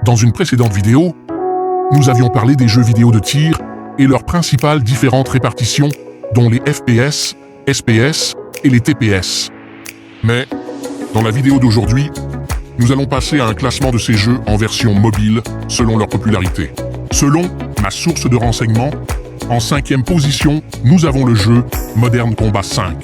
Dans une précédente vidéo, nous avions parlé des jeux vidéo de tir et leurs principales différentes répartitions, dont les FPS, SPS et les TPS. Mais, dans la vidéo d'aujourd'hui, nous allons passer à un classement de ces jeux en version mobile selon leur popularité. Selon ma source de renseignement, en 5e position, nous avons le jeu Modern Combat 5.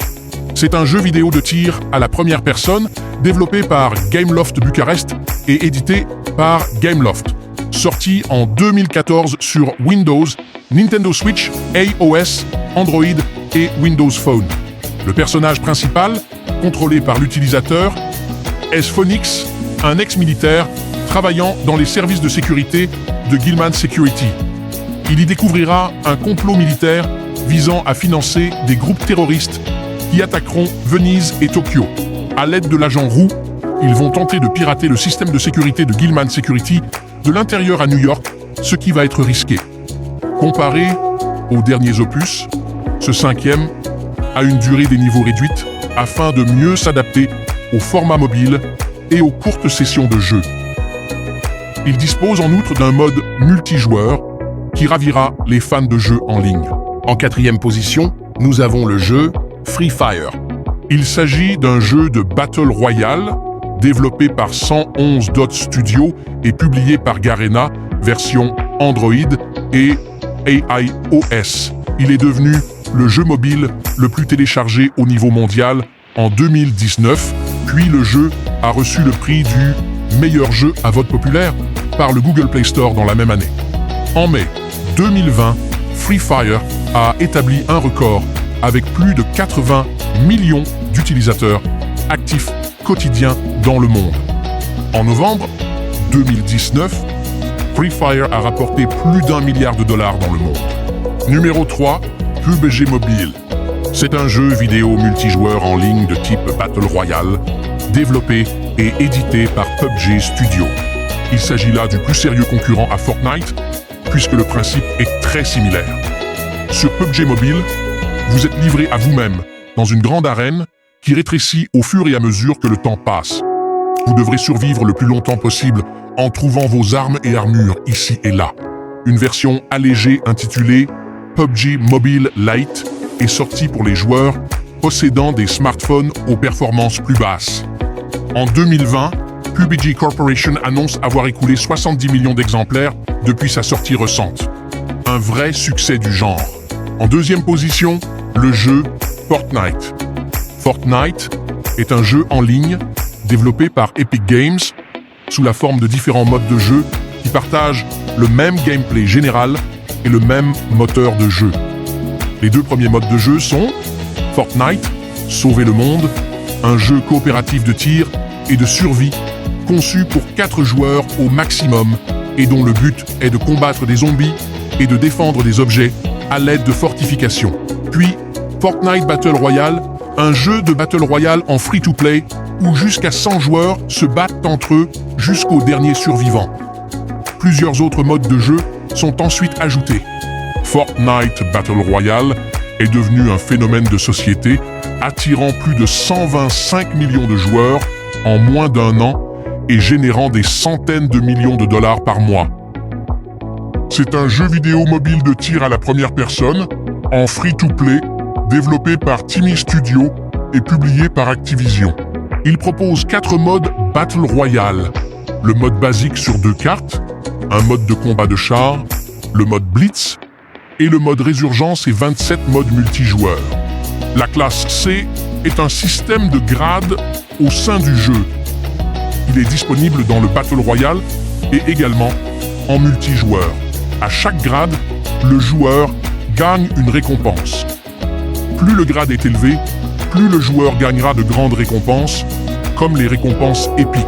C'est un jeu vidéo de tir à la première personne, développé par Gameloft Bucarest et édité par Gameloft. Sorti en 2014 sur Windows, Nintendo Switch, iOS, Android et Windows Phone. Le personnage principal, contrôlé par l'utilisateur, est Phoenix, un ex-militaire travaillant dans les services de sécurité de Gilman Security. Il y découvrira un complot militaire visant à financer des groupes terroristes qui attaqueront Venise et Tokyo. À l'aide de l'agent Roux, ils vont tenter de pirater le système de sécurité de Gilman Security de l'intérieur à New York, ce qui va être risqué. Comparé aux derniers opus, ce 5e a une durée des niveaux réduite afin de mieux s'adapter au format mobile et aux courtes sessions de jeu. Il dispose en outre d'un mode multijoueur qui ravira les fans de jeux en ligne. En 4e position, nous avons le jeu Free Fire. Il s'agit d'un jeu de Battle Royale développé par 111 Dot Studio et publié par Garena, version Android et iOS. Il est devenu le jeu mobile le plus téléchargé au niveau mondial en 2019, puis le jeu a reçu le prix du meilleur jeu à vote populaire par le Google Play Store dans la même année. En mai 2020, Free Fire a établi un record avec plus de 80 millions d'utilisateurs actifs quotidiens dans le monde. En novembre 2019, Free Fire a rapporté plus d'1 milliard de dollars dans le monde. Numéro 3, PUBG Mobile. C'est un jeu vidéo multijoueur en ligne de type Battle Royale, développé et édité par PUBG Studio. Il s'agit là du plus sérieux concurrent à Fortnite, puisque le principe est très similaire. Sur PUBG Mobile, vous êtes livré à vous-même dans une grande arène qui rétrécit au fur et à mesure que le temps passe. Vous devrez survivre le plus longtemps possible en trouvant vos armes et armures ici et là. Une version allégée intitulée PUBG Mobile Lite est sortie pour les joueurs possédant des smartphones aux performances plus basses. En 2020, PUBG Corporation annonce avoir écoulé 70 millions d'exemplaires depuis sa sortie récente. Un vrai succès du genre. En 2e position, le jeu Fortnite. Fortnite est un jeu en ligne développé par Epic Games sous la forme de différents modes de jeu qui partagent le même gameplay général et le même moteur de jeu. Les 2 premiers modes de jeu sont Fortnite, Sauver le monde, un jeu coopératif de tir et de survie conçu pour 4 joueurs au maximum et dont le but est de combattre des zombies et de défendre des objets à l'aide de fortifications. Puis, Fortnite Battle Royale, un jeu de Battle Royale en free-to-play où jusqu'à 100 joueurs se battent entre eux jusqu'au dernier survivant. Plusieurs autres modes de jeu sont ensuite ajoutés. Fortnite Battle Royale est devenu un phénomène de société attirant plus de 125 millions de joueurs en moins d'1 an et générant des centaines de millions de dollars par mois. C'est un jeu vidéo mobile de tir à la première personne, en free-to-play, développé par Timmy Studio et publié par Activision. Il propose 4 modes Battle Royale. Le mode basique sur 2 cartes, un mode de combat de char, le mode Blitz et le mode Résurgence et 27 modes multijoueurs. La classe C est un système de grades au sein du jeu. Il est disponible dans le Battle Royale et également en multijoueur. À chaque grade, le joueur gagne une récompense. Plus le grade est élevé, plus le joueur gagnera de grandes récompenses, comme les récompenses épiques.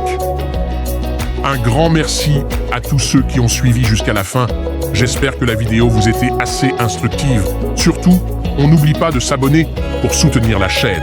Un grand merci à tous ceux qui ont suivi jusqu'à la fin. J'espère que la vidéo vous était assez instructive. Surtout, on n'oublie pas de s'abonner pour soutenir la chaîne.